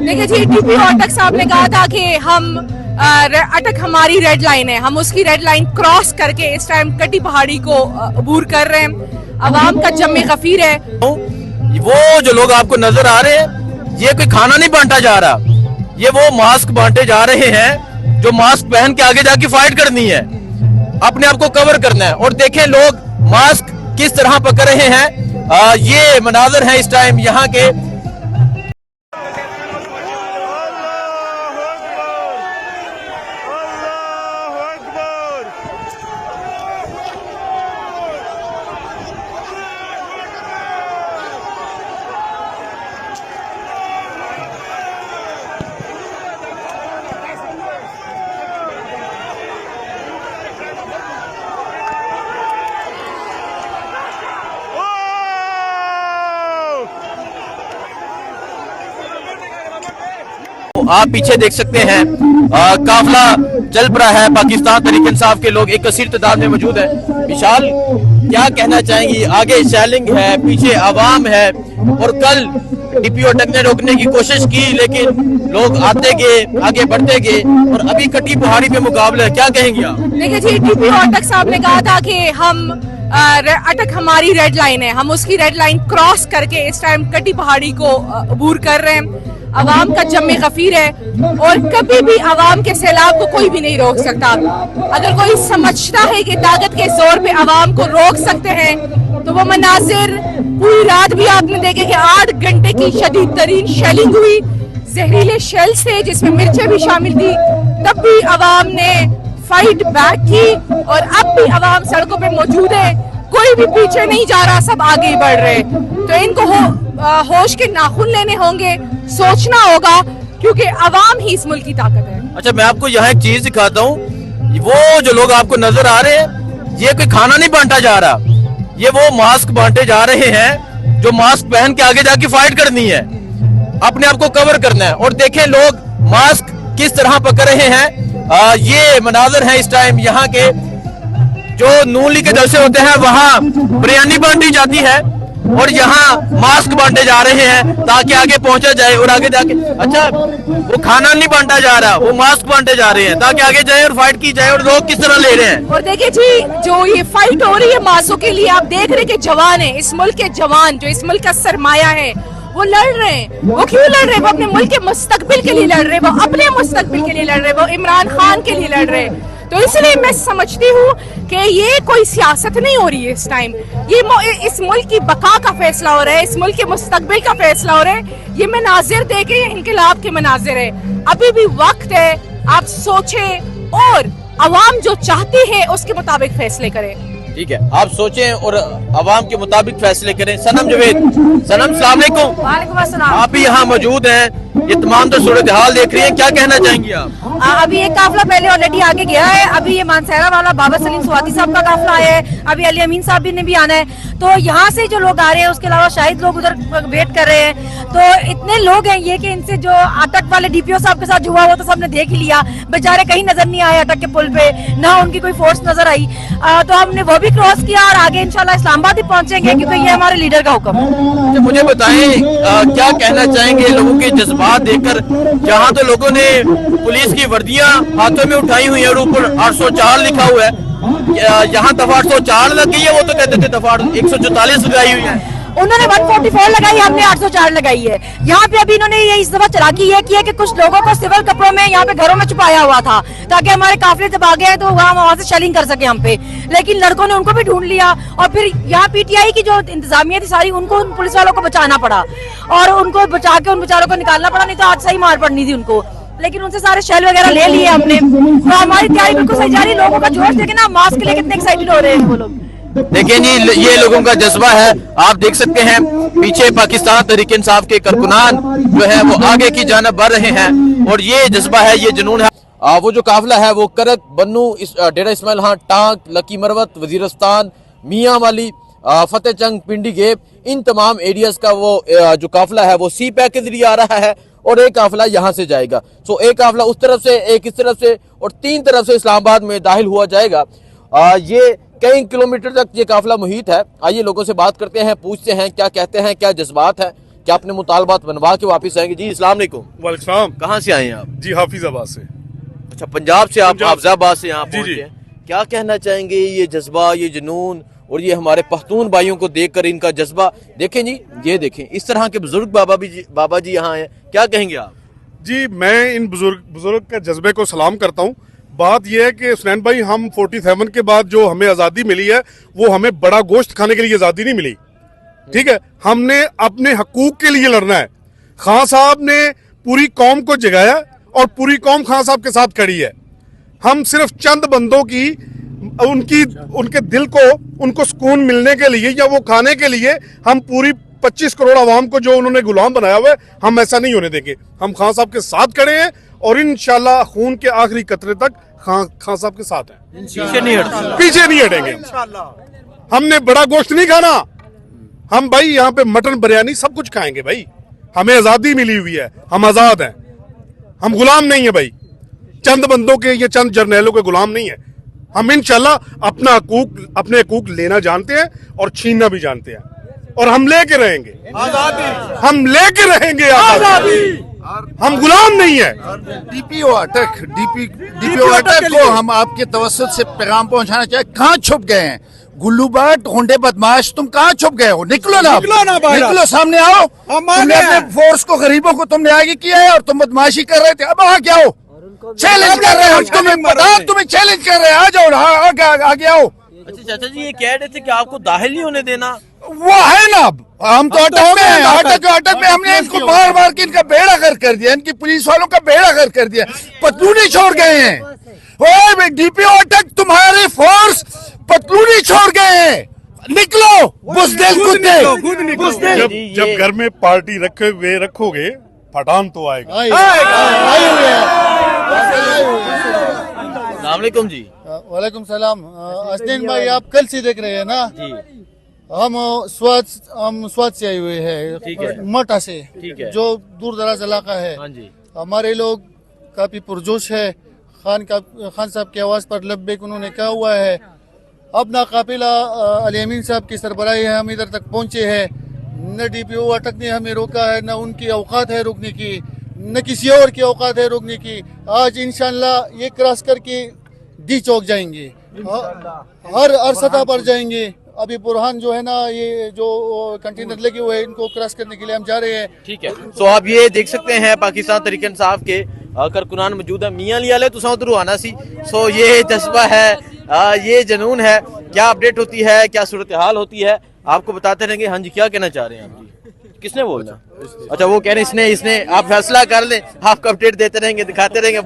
देखिए जी, टीपी अटक साहब ने कहा था कि हम अटक हमारी रेड लाइन है, हम उसकी रेड लाइन क्रॉस करके इस टाइम कटी पहाड़ी को अबूर कर रहे हैं। अवाम का जम्मे गफीर है। वो जो लोग आपको नजर आ रहे हैं, ये कोई खाना नहीं बांटा जा रहा, ये वो मास्क बांटे जा रहे हैं जो मास्क पहन के आगे जाके फाइट करनी है, अपने आप को कवर करना है। और देखें लोग मास्क किस तरह पकड़ रहे हैं। ये मनाजर है इस टाइम यहाँ के। आप पीछे देख सकते हैं काफिला चल पड़ा है। पाकिस्तान तहरीक इंसाफ के लोग एक कसीर तादाद में मौजूद है। विशाल, क्या कहना चाहेंगी? आगे शैलिंग है, पीछे आवाम है, और कल टीपी अटक ने रोकने की कोशिश की लेकिन लोग आते गए, आगे बढ़ते गए, और अभी कटी पहाड़ी पे मुकाबला है। क्या कहेंगे आप? देखिए जी, टीपी अटक साहब ने कहा था कि हम अटक हमारी रेड लाइन है, हम उसकी रेड लाइन क्रॉस करके इस टाइम कटी पहाड़ी को अबूर कर रहे हैं। अवाम का जम्मे गफीर है और कभी भी अवाम के सैलाब को कोई भी नहीं रोक सकता। अगर कोई समझता है कि ताकत के जोर पे अवाम को रोक सकते हैं तो वो मनाजिर पूरी रात भी आपने देखे कि 8 घंटे की शदीद तरीन शेलिंग हुई, जहरीले शेल से जिसमें मिर्चें भी शामिल थी, तब भी अवाम ने फाइट बैक की और अब भी अवाम सड़कों पे मौजूद है। कोई भी पीछे नहीं जा रहा, सब आगे ही बढ़ रहे। तो इनको होश के नाखून लेने होंगे, सोचना होगा, क्योंकि अवाम ही इस मुल्क की ताकत है। अच्छा, मैं आपको यहाँ एक चीज दिखाता हूँ। वो जो लोग आपको नजर आ रहे हैं, ये कोई खाना नहीं बांटा जा रहा, ये वो मास्क बांटे जा रहे हैं जो मास्क पहन के आगे जाके फाइट करनी है, अपने आप को कवर करना है। और देखें लोग मास्क किस तरह पकड़ रहे हैं। ये मनाजर है इस टाइम यहाँ के। जो नून लीग के जलसे होते हैं वहाँ बिरयानी बांटी जाती है और यहाँ मास्क बांटे जा रहे हैं ताकि आगे पहुंचा जाए और आगे जाके। अच्छा, वो खाना नहीं बांटा जा रहा, वो मास्क बांटे जा रहे हैं ताकि आगे जाए और फाइट की जाए। और लोग किस तरह ले रहे हैं। और देखिए जी, जो ये फाइट हो रही है मासूम के लिए, आप देख रहे कि जवान है, इस मुल्क के जवान जो इस मुल्क का सरमाया है, वो लड़ रहे हैं। वो क्यों लड़ रहे हैं? वो अपने मुल्क के मुस्तकबिल के लिए लड़ रहे हैं, वो अपने मुस्तकबिल के लिए लड़ रहे हैं, वो इमरान खान के लिए लड़ रहे हैं। तो इसलिए मैं समझती हूँ कि ये कोई सियासत नहीं हो रही है इस टाइम, ये इस मुल्क की बका का फैसला हो रहा है, इस मुल्क के मुस्तकबिल का फैसला हो रहा है। ये मनाजिर देखे, ये इनकलाब के मनाजिर है। अभी भी वक्त है, आप सोचें और अवाम जो चाहती है उसके मुताबिक फैसले करें। ठीक है, आप सोचें और अवाम के मुताबिक फैसले करें। सनम जवेद, सनम सलाम अलैकुम। वालेकुम अस्सलाम। आप भी यहाँ मौजूद हैं, ये तमाम तो सूरत हाल देख रही हैं, क्या कहना चाहेंगी आप? अभी एक काफिला पहले ऑलरेडी आगे गया है। अभी ये मानसहरा वाला बाबा सलीम स्वाति साहब का काफिला आया है, अभी अली अमीन साहब भी ने भी आना है। तो यहाँ से जो लोग आ रहे हैं, उसके अलावा शाहिद लोग उधर वेट कर रहे हैं। तो इतने लोग हैं ये कि इनसे जो अटक वाले डीपीओ साहब के साथ हुआ वो तो सबने देख ही लिया, बेचारे कहीं नजर नहीं आए अटक के पुल पे, ना उनकी कोई फोर्स नजर आई। तो हमने वो भी क्रॉस किया और आगे इंशाल्लाह इस्लामाबाद ही पहुंचेंगे क्योंकि ये हमारे लीडर का हुक्म है। मुझे बताएं, क्या कहना चाहेंगे लोगों के जज्बात देखकर? जहाँ तो लोगों ने पुलिस की वर्दियां हाथों में उठाई हुई है और ऊपर 804 लिखा हुआ है, यहाँ दफा 804 लग गई है, वो तो कहते थे दफा 144 लगाई हुई है। उन्होंने 144 लगाई, हमने 804 लगाई है। यहाँ पे अभी इन्होंने ये इस दफा चलाकी ये की है कि कुछ लोगों को सिविल कपड़ों में यहाँ पे घरों में छुपाया हुआ था ताकि हमारे काफिले जब आ गए तो वहाँ से शेलिंग कर सके हम पे। लेकिन लड़कों ने उनको भी ढूंढ लिया और फिर यहाँ पीटीआई की जो इंतजामिया थी सारी, उनको उन पुलिस वालों को बचाना पड़ा और उनको बचा के उन बेचारों को निकालना पड़ा, नहीं तो आज सही मार पड़नी थी उनको। लेकिन उनसे सारे शेल वगैरह ले लिए हमने। तो हमारी तैयारी बिल्कुल सही जा रही है। लोगों का जोश देखे ना, मास्क के लिए कितने एक्साइटेड हो रहे हैं वो लोग। देखिए जी, ये लोगों का जज्बा है, आप देख सकते हैं पीछे पाकिस्तान तहरीक इंसाफ के कारकुनान जो है वो आगे की जानिब बढ़ रहे हैं और ये जज्बा है, ये जुनून है। वो जो काफिला है वो करक, बन्नू, डेरा इस्माइल खां, टांक, लकी मरवत, वजीरस्तान, मियाँ वाली, फतेह चंग, पिंडी गेप, इन तमाम एरियाज का वो जो काफिला है वो सी पैक के जरिए आ रहा है और एक काफिला यहाँ से जाएगा। सो एक काफिला उस तरफ से, एक इस तरफ से और 3 तरफ से इस्लामाबाद में दाखिल हुआ जाएगा। ये कई किलोमीटर तक ये काफिला मुहित है। आइए लोगों से बात करते हैं, पूछते हैं क्या कहते हैं, क्या जज्बात है, क्या अपने मुतालबात बनवा के वापस आएंगे? जी अस्सलाम वालेकुम, वालेकुम। कहाँ से आए हैं आप? जी हाफिजाबाद से। अच्छा, पंजाब से आप हाफिजाबाद से यहाँ जी, पहुंचे जी। हैं। क्या कहना चाहेंगे, ये जज्बा, ये जुनून और ये हमारे पख्तून भाइयों को देखकर इनका जज्बा देखें जी, ये देखें इस तरह के बुजुर्ग बाबा जी यहाँ हैं, क्या कहेंगे आप? जी मैं इन बुजुर्ग के जज्बे को सलाम करता हूँ। बात यह है कि हुसैन भाई, हम 47 के बाद जो हमें आज़ादी मिली है वो हमें बड़ा गोश्त खाने के लिए आज़ादी नहीं मिली, ठीक है। हमने अपने हकूक के लिए लड़ना है। खान साहब ने पूरी कौम को जगाया और पूरी कौम खान साहब के साथ खड़ी है। हम सिर्फ चंद बंदों की उनके दिल को, उनको सुकून मिलने के लिए या वो खाने के लिए हम पूरी 25 करोड़ आवाम को जो उन्होंने गुलाम बनाया हुआ है, हम ऐसा नहीं होने देंगे। हम खान साहब के साथ खड़े हैं और इंशाल्लाह खून के आखिरी कतरे तक खान साहब के साथ हैं। पीछे नहीं हटेंगे। हमने बड़ा गोश्त नहीं खाना। हम भाई यहाँ पे मटन बिरयानी सब कुछ खाएंगे भाई। हमें आजादी मिली हुई है, हम आजाद हैं, हम गुलाम नहीं है भाई, चंद बंदों के या चंद जर्नैलों के गुलाम नहीं है। हम इंशाल्लाह अपने हकूक लेना जानते हैं और छीनना भी जानते हैं, और हम लेके रहेंगे, हम लेके रहेंगे आजादी। हम गुलाम नहीं है। डीपीओ अटक को हम आपके तवज्जुह से पैगाम पहुंचाना चाहिए। कहाँ छुप गए हैं गुल्लू बाट, होंडे बदमाश, तुम कहाँ छुप गए हो? निकलो ना, निकलो, सामने आओ। तुमने अपने फोर्स को, गरीबों को तुमने आगे किया है और तुम बदमाशी कर रहे थे, अब आगे आओ। चैलेंज कर रहे हैं हम, तुम्हें पता, तुम्हें चैलेंज कर रहे हैं, आ जाओ, आगे आओ। अच्छा चाचा जी, ये कह रहे थे कि आपको दाखिल नहीं होने देना। वो है ना, अब हम तो अटक में हैं, अटक में हमने इनको मार के इनका बेड़ा गर्क कर दिया, इनकी पुलिस वालों का बेड़ा गर्क कर दिया, पतलूनी छोड़ गए हैं। ओए डीपीओ अटक, तुम्हारी फोर्स पतलूनी छोड़ गए हैं, निकलो बुज़दिल कुत्ते। जब घर में पार्टी रखोगे पठान तो आएगा। अस्सलाम वालेकुम जी। वालेकुम सलाम। असदीन भाई, आप कल से देख रहे हैं ना जी, हम स्वाद से आए हुए हैं, मटा से, जो दूर दराज इलाका है। हाँ जी, हमारे लोग काफी पुरजोश है। खान साहब की आवाज पर लब्बैक उन्होंने कहा हुआ है। अपना काफिला अली अमीन साहब की सरबराही है, हम इधर तक पहुंचे हैं। न डीपीओ अटक ने हमें रोका है, न उनकी औकात है रोकने की, न किसी और की औकात है रोकने की। आज इंशाल्लाह ये क्रॉस करके डी चौक जाएंगे, हर सतह पर जाएंगे। अभी बुरहान जो है ना, ये जो कंटेनर लगे हुए हैं, इनको क्रॉस करने के लिए हम जा रहे हैं। ठीक है। सो आप ये देख सकते हैं पाकिस्तान तहरीक इंसाफ के कारकुनान मौजूद है। मियाँ लिया ले तुसा उधर आना सी। सो ये जज्बा है, ये जुनून है। क्या अपडेट होती है, क्या सूरत हाल होती है, आपको बताते रहेंगे। हाँ जी, क्या कहना चाह रहे हैं आप जी? किसने बोलना? अच्छा, वो कह रहे हैं इसने। आप फैसला कर लें, आपको अपडेट देते रहेंगे, दिखाते रहेंगे।